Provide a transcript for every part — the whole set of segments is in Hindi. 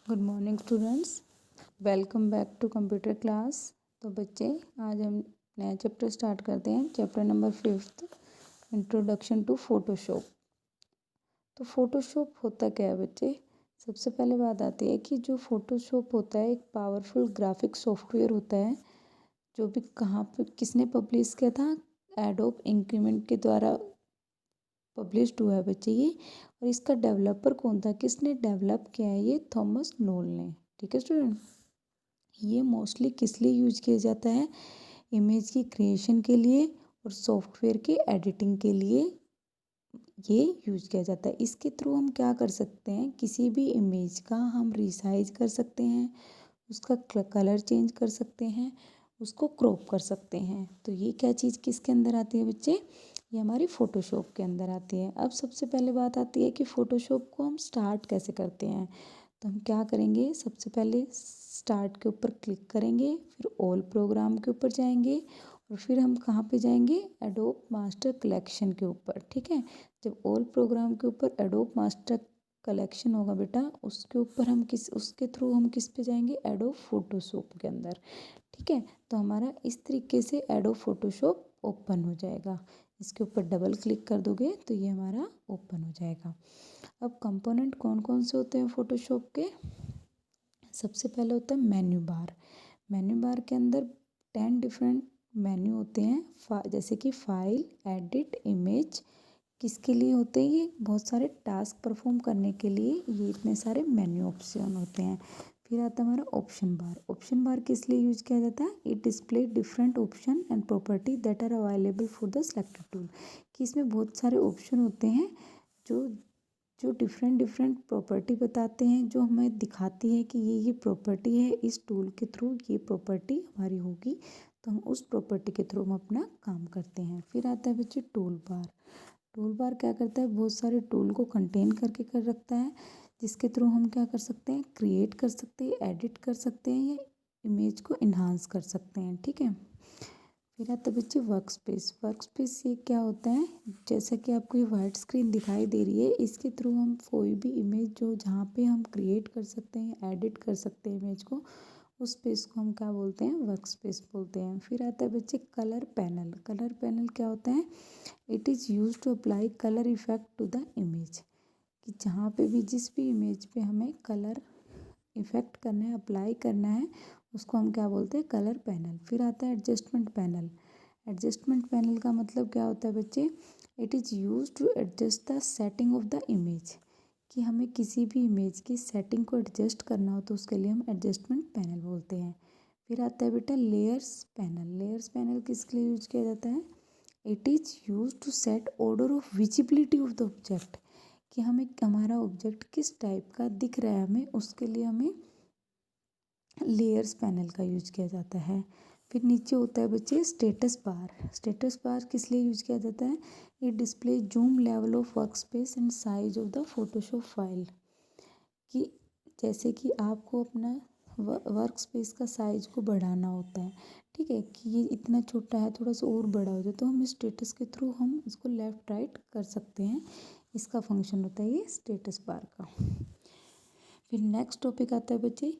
Good morning students, welcome back to computer class. तो बच्चे, आज हम नया चैप्टर स्टार्ट करते हैं। Chapter number 5, introduction to Photoshop. तो फोटोशॉप होता क्या है बच्चे? सबसे पहले बात आती है कि जो फोटोशॉप होता है एक पावरफुल ग्राफिक सॉफ्टवेयर होता है, जो भी कहाँ पे किसने पब्लिश किया था? एडोब इंक्रीमेंट के द्वारा पब्लिश्ड हुआ है बच्चे ये। और इसका डेवलपर कौन था, किसने डेवलप किया है? ये थॉमस नोल ने। ठीक है स्टूडेंट, ये मोस्टली किस लिए यूज किया जाता है? इमेज की क्रिएशन के लिए और सॉफ्टवेयर के एडिटिंग के लिए ये यूज किया जाता है। इसके थ्रू हम क्या कर सकते हैं? किसी भी इमेज का हम रिसाइज कर सकते हैं, उसका कलर चेंज कर सकते हैं, उसको क्रॉप कर सकते हैं। तो ये क्या चीज़ किसके अंदर आती है बच्चे? ये हमारी फ़ोटोशॉप के अंदर आती है। अब सबसे पहले बात आती है कि फ़ोटोशॉप को हम स्टार्ट कैसे करते हैं। तो हम क्या करेंगे? सबसे पहले स्टार्ट के ऊपर क्लिक करेंगे, फिर ऑल प्रोग्राम के ऊपर जाएंगे और फिर हम कहाँ पे जाएंगे? एडोब मास्टर कलेक्शन के ऊपर। ठीक है, जब ऑल प्रोग्राम के ऊपर एडोब मास्टर कलेक्शन होगा बेटा, उसके ऊपर हम उसके थ्रू हम किस पे जाएंगे? एडोब फोटोशॉप के अंदर। ठीक है, तो हमारा इस तरीके से एडोब फोटोशॉप ओपन हो जाएगा। इसके ऊपर डबल क्लिक कर दोगे तो ये हमारा ओपन हो जाएगा। अब कंपोनेंट कौन कौन से होते हैं फोटोशॉप के? सबसे पहले होता है मेन्यू बार। मेन्यू बार के अंदर 10 डिफरेंट मेन्यू होते हैं, जैसे कि फाइल, एडिट, इमेज। किसके लिए होते हैं ये? बहुत सारे टास्क परफॉर्म करने के लिए ये इतने सारे मेन्यू ऑप्शन होते हैं। फिर आता है हमारा ऑप्शन बार। ऑप्शन बार किस लिए यूज किया जाता है? It display different option and property that are available for the selected tool. कि इसमें बहुत सारे ऑप्शन होते हैं जो जो डिफरेंट डिफरेंट प्रॉपर्टी बताते हैं, जो हमें दिखाती है कि ये प्रॉपर्टी है, इस टूल के थ्रू ये प्रॉपर्टी हमारी होगी, तो हम उस प्रॉपर्टी के थ्रू हम अपना काम करते हैं। फिर आता है बच्चे टूल बार। टूल बार क्या करता है? बहुत सारे टूल को कंटेन करके कर रखता है, जिसके थ्रू हम क्या कर सकते हैं? क्रिएट कर सकते हैं, एडिट कर सकते हैं या इमेज को इन्हांस कर सकते हैं। ठीक है, फिर आता है बच्चे वर्क स्पेस। वर्क स्पेस ये क्या होता है? जैसा कि आपको ये वाइट स्क्रीन दिखाई दे रही है, इसके थ्रू हम कोई भी इमेज जो जहाँ पे हम क्रिएट कर सकते हैं, एडिट कर सकते हैं इमेज को, उस स्पेस को हम क्या बोलते हैं? वर्क स्पेस बोलते हैं। फिर आता है बच्चे कलर पैनल। कलर पैनल क्या होता है? It is use to apply colour effect to the image. कि जहाँ पे भी जिस भी इमेज पे हमें कलर इफेक्ट करना है, अप्लाई करना है, उसको हम क्या बोलते हैं? Colour panel. फिर आता है एडजस्टमेंट पैनल। एडजस्टमेंट पैनल का मतलब क्या होता है बच्चे? It is use to adjust the setting of the image. कि हमें किसी भी इमेज की सेटिंग को एडजस्ट करना हो तो उसके लिए हम एडजस्टमेंट पैनल बोलते हैं। फिर आता है बेटा लेयर्स पैनल। लेयर्स पैनल किसके लिए यूज किया जाता है? It is use to set order of visibility of the object. कि हमें हमारा ऑब्जेक्ट किस टाइप का दिख रहा है हमें, उसके लिए हमें लेयर्स पैनल का यूज किया जाता है। फिर नीचे होता है बच्चे स्टेटस बार। स्टेटस बार किस लिए यूज किया जाता है? ये display zoom level of work space and size of the Photoshop file. कि जैसे कि आपको अपना वर्क स्पेस का साइज को बढ़ाना होता है, ठीक है, कि ये इतना छोटा है, थोड़ा सा और बड़ा हो जाए, तो हम स्टेटस के थ्रू हम इसको लेफ़्ट राइट कर सकते हैं। इसका फंक्शन होता है ये स्टेटस बार का। फिर नेक्स्ट टॉपिक आता है बच्चे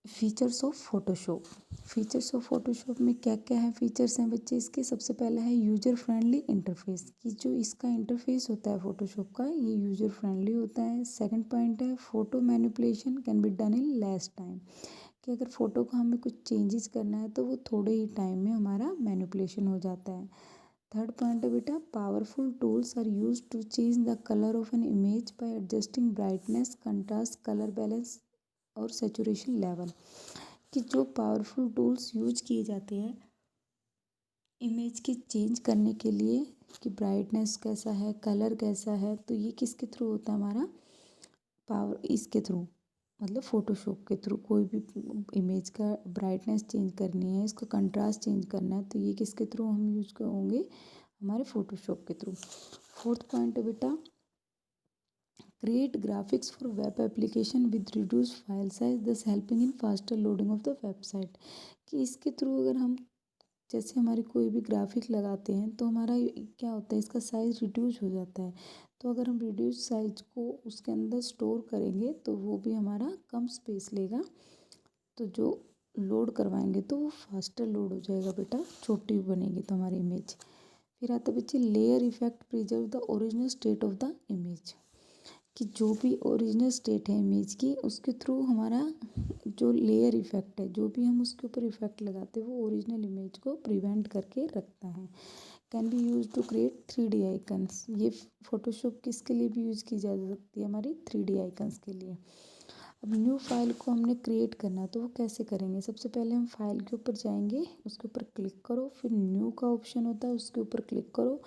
features of Photoshop. Features of Photoshop में क्या क्या है फीचर्स हैं बच्चे इसके? सबसे पहला है यूजर फ्रेंडली इंटरफेस। कि जो इसका इंटरफेस होता है फोटोशॉप का, ये यूजर फ्रेंडली होता है। सेकंड पॉइंट है photo manipulation can be done in less time. कि अगर फ़ोटो को हमें कुछ चेंजेस करना है तो वो थोड़े ही टाइम में हमारा मैनिपुलेशन हो जाता है। थर्ड पॉइंट है बेटा powerful tools are use to change the colour of an image by adjusting brightness, contrast, colour balance और सेचुरेशन लेवल। कि जो पावरफुल टूल्स यूज किए जाते हैं इमेज के चेंज करने के लिए, कि ब्राइटनेस कैसा है, कलर कैसा है, तो ये किसके थ्रू होता है? हमारा पावर इसके थ्रू, मतलब फ़ोटोशॉप के थ्रू। कोई भी इमेज का ब्राइटनेस चेंज करनी है, इसका कंट्रास्ट चेंज करना है, तो ये किसके थ्रू हम यूज होंगे? हमारे फ़ोटोशॉप के थ्रू। फोर्थ पॉइंट है बेटा create graphics for web application with reduce file size thus helping in faster loading of the website. कि इसके थ्रू अगर हम जैसे हमारी कोई भी ग्राफिक लगाते हैं तो हमारा क्या होता है, इसका साइज़ रिड्यूस हो जाता है। तो अगर हम रिड्यूस साइज को उसके अंदर स्टोर करेंगे तो वो भी हमारा कम स्पेस लेगा, तो जो लोड करवाएंगे तो वो फास्टर लोड हो जाएगा बेटा, छोटी बनेगी तो हमारी इमेज। फिर आता है बच्चे layer effect preserve the original state of the image, कि जो भी ओरिजिनल स्टेट है इमेज की उसके थ्रू हमारा जो लेयर इफेक्ट है, जो भी हम उसके ऊपर इफेक्ट लगाते हैं वो ओरिजिनल इमेज को प्रिवेंट करके रखता है। Can be use to create 3D icons, ये फोटोशॉप किसके लिए भी यूज़ की जा सकती है, हमारी 3D आइकन्स के लिए। अब न्यू फाइल को हमने क्रिएट करना है तो वो कैसे करेंगे, सबसे पहले हम फाइल के ऊपर जाएंगे, उसके ऊपर क्लिक करो, फिर न्यू का ऑप्शन होता है उसके ऊपर क्लिक करो,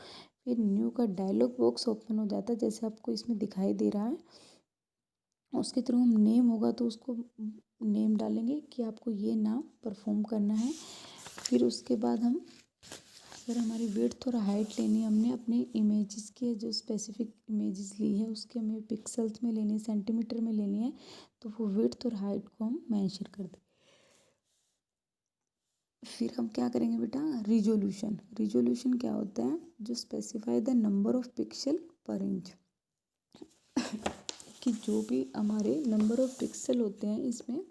फिर न्यू का डायलॉग बॉक्स ओपन हो जाता है जैसे आपको इसमें दिखाई दे रहा है। उसके थ्रू हम नेम होगा तो उसको नेम डालेंगे कि आपको ये नाम परफॉर्म करना है। फिर उसके बाद हम, अगर हमारी विड्थ और हाइट लेनी है, हमने अपने इमेजेस के जो स्पेसिफिक इमेजेस ली है उसके हमें पिक्सल्स में लेनी है, सेंटीमीटर में लेनी है, तो वो विड्थ और हाइट को हम मेंशन कर दें। फिर हम क्या करेंगे बेटा, रिजोल्यूशन। रिजोल्यूशन क्या होता है, जो specify the number of pixel पर इंच, कि जो भी हमारे नंबर ऑफ पिक्सल होते हैं इसमें,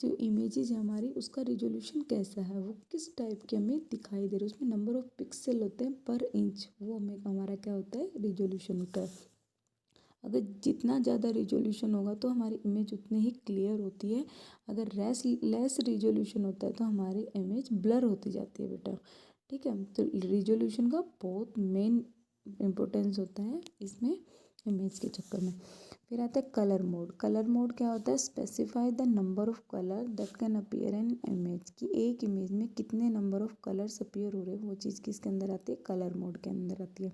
जो इमेजेस है हमारी उसका रिजोल्यूशन कैसा है, वो किस टाइप के हमें दिखाई दे रहे हैं, उसमें नंबर ऑफ पिक्सल होते हैं पर इंच, वो हमें हमारा क्या होता है, रिजोल्यूशन होता है। अगर जितना ज़्यादा रिजोल्यूशन होगा तो हमारी इमेज उतनी ही क्लियर होती है, अगर लेस रिजोल्यूशन होता है तो हमारी इमेज ब्लर होती जाती है बेटा। ठीक है, तो रिजोल्यूशन का बहुत मेन इम्पोर्टेंस होता है इसमें इमेज के चक्कर में। फिर आता है कलर मोड। कलर मोड क्या होता है, specify the number of colour that can appear in image, कि एक इमेज में कितने नंबर ऑफ कलर्स अपीयर हो रहे हैं, वो चीज़ किसके अंदर आती है, कलर मोड के अंदर आती है।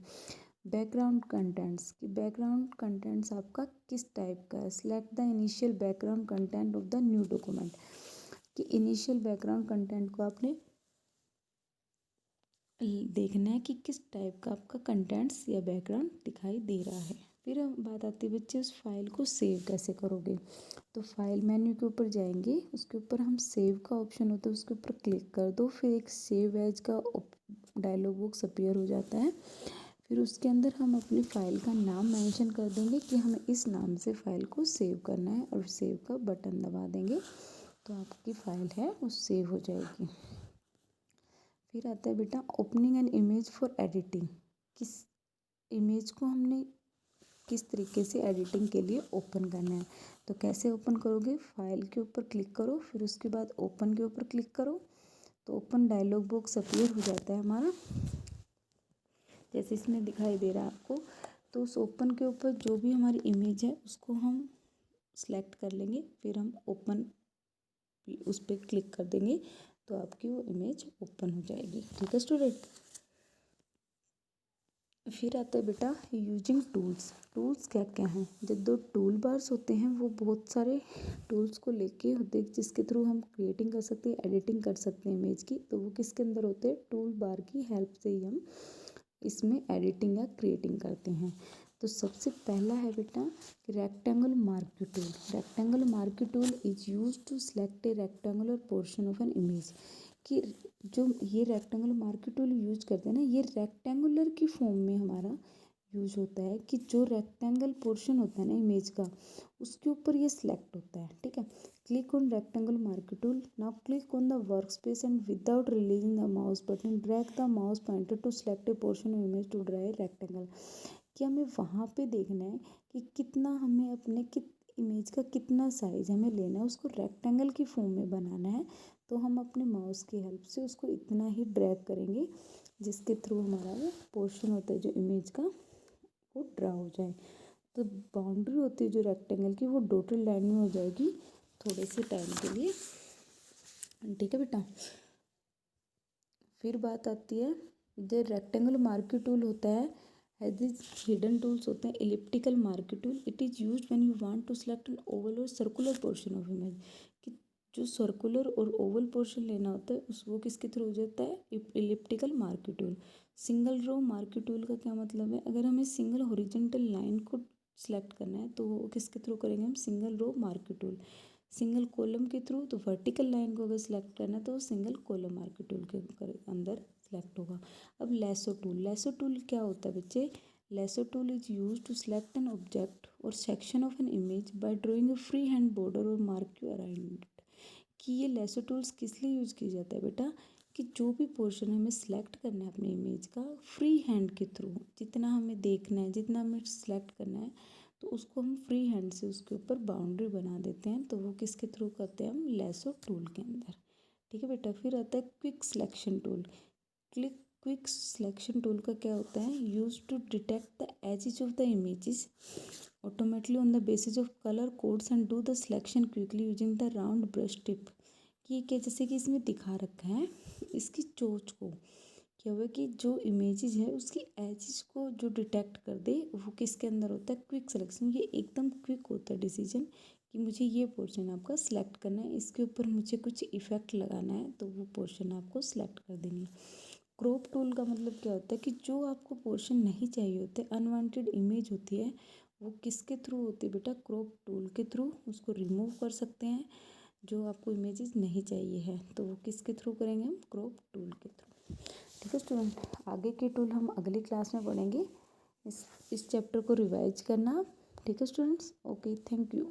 बैकग्राउंड कंटेंट्स, कि बैकग्राउंड कंटेंट्स आपका किस टाइप का है, select the initial background content of the new document, कि इनिशियल बैकग्राउंड कंटेंट को आपने देखना है कि किस टाइप का आपका कंटेंट्स या बैकग्राउंड दिखाई दे रहा है। फिर बात आती है बच्चे उस फाइल को सेव कैसे करोगे, तो फाइल मेन्यू के ऊपर जाएंगे, उसके ऊपर हम सेव का ऑप्शन होता है उसके ऊपर क्लिक कर दो, फिर एक सेव एज का डायलॉग बॉक्स अपीयर हो जाता है। फिर उसके अंदर हम अपनी फ़ाइल का नाम मेंशन कर देंगे कि हमें इस नाम से फ़ाइल को सेव करना है, और सेव का बटन दबा देंगे तो आपकी फ़ाइल है वो सेव हो जाएगी। फिर आता है बेटा opening an image for editing, किस इमेज को हमने किस तरीके से एडिटिंग के लिए ओपन करना है, तो कैसे ओपन करोगे, फाइल के ऊपर क्लिक करो, फिर उसके बाद ओपन के ऊपर क्लिक करो, तो ओपन डायलॉग बॉक्स अपीयर हो जाता है हमारा, जैसे इसमें दिखाई दे रहा है आपको। तो उस ओपन के ऊपर जो भी हमारी इमेज है उसको हम सेलेक्ट कर लेंगे, फिर हम ओपन उस पर क्लिक कर देंगे तो आपकी वो इमेज ओपन हो जाएगी। ठीक है स्टूडेंट। फिर आता है बेटा यूजिंग टूल्स। टूल्स क्या क्या हैं, जब दो टूल बार्स होते हैं वो बहुत सारे टूल्स को लेके होते हैं जिसके थ्रू हम क्रिएटिंग कर सकते हैं, एडिटिंग कर सकते हैं इमेज की, तो वो किसके अंदर होते हैं, टूल बार की हेल्प से ही हम इसमें एडिटिंग या क्रिएटिंग करते हैं। तो सबसे पहला है बेटा rectangle marquee tool. Rectangle marquee tool is use to select a rectangular portion of an image, कि जो ये रेक्टेंगुलर मार्क्यू टूल यूज करते हैं ना, ये रेक्टेंगुलर की फॉर्म में हमारा यूज होता है, कि जो रेक्टेंगल पोर्शन होता है ना इमेज का उसके ऊपर ये सिलेक्ट होता है। ठीक है, click on rectangle marquee tool, now click on the work space and without releasing the mouse button drag the mouse pointer to select a portion of image to draw a rectangle, कि हमें वहाँ पे देखना है कि कितना हमें अपने इमेज का कितना साइज हमें लेना है, उसको रेक्टेंगल की फॉर्म में बनाना है, तो हम अपने माउस की हेल्प से उसको इतना ही ड्रैग करेंगे जिसके थ्रू हमारा वो पोर्शन होता है जो इमेज का वो ड्रा हो जाए। तो बाउंड्री होती है जो रेक्टेंगल की वो डॉटेड लाइन में हो जाएगी थोड़े से टाइम के लिए। ठीक है बेटा। फिर बात आती है जो रेक्टेंगल मार्क्यू टूल होता है दिस हिडन टूल्स होते हैं elliptical marquee tool, it is used when you want to select an oval और सर्कुलर पोर्शन ऑफ इमेज, कि जो सर्कुलर और ओवल पोर्शन लेना होता है उस वो किसके थ्रू हो जाता है, elliptical marquee tool. Single row marquee tool का क्या मतलब है, अगर हमें सिंगल हॉरिजॉन्टल लाइन को सिलेक्ट करना है तो वो किसके थ्रू करेंगे हम, single row marquee tool. Single column के थ्रू, तो वर्टिकल लाइन को अगर सिलेक्ट करना है तो सिंगल कॉलम मार्कर टूल के अंदर सिलेक्ट होगा। अब लेसो टूल क्या होता है बच्चे? Lasso tool is use to select an object और section of an image by drawing a free hand border और मार्क यू अराउंड इट। कि ये लेसो टूल्स किस लिए यूज़ किया जाता है बेटा? कि जो भी पोर्शन हमें सिलेक्ट करना है अपने इमेज का फ्री हैंड के थ्रू, जितना हमें देखना है, जितना हमें सिलेक्ट करना है, तो उसको हम फ्री हैंड से उसके ऊपर बाउंड्री बना देते हैं। तो वो किसके थ्रू करते हैं? हम लेसो टूल के अंदर। ठीक है बेटा। फिर आता है quick selection tool. Quick selection tool का क्या होता है? Use to detect the edges of the images automatically on the basis of colour codes and do the selection quickly using the round brush tip. कि क्या, जैसे कि इसमें दिखा रखा है, इसकी चोंच को क्या हुआ कि जो इमेजेस है उसकी एजेस को जो डिटेक्ट कर दे, वो किसके अंदर होता है? Quick selection. ये एकदम क्विक होता है डिसीजन कि मुझे ये पोर्शन आपका सिलेक्ट करना है, इसके ऊपर मुझे कुछ इफेक्ट लगाना है, तो वो पोर्शन आपको सिलेक्ट कर देंगे। क्रॉप टूल का मतलब क्या होता है? कि जो आपको पोर्शन नहीं चाहिए होते, अनवांटेड इमेज होती है, वो किसके थ्रू होती है बेटा? क्रॉप टूल के थ्रू उसको रिमूव कर सकते हैं। जो आपको इमेजेस नहीं चाहिए है तो वो किसके थ्रू करेंगे? हम क्रॉप टूल के थ्रू। ठीक है स्टूडेंट, आगे के टूल हम अगली क्लास में पढ़ेंगे। इस चैप्टर को रिवाइज करना। ठीक है स्टूडेंट्स, ओके, थैंक यू।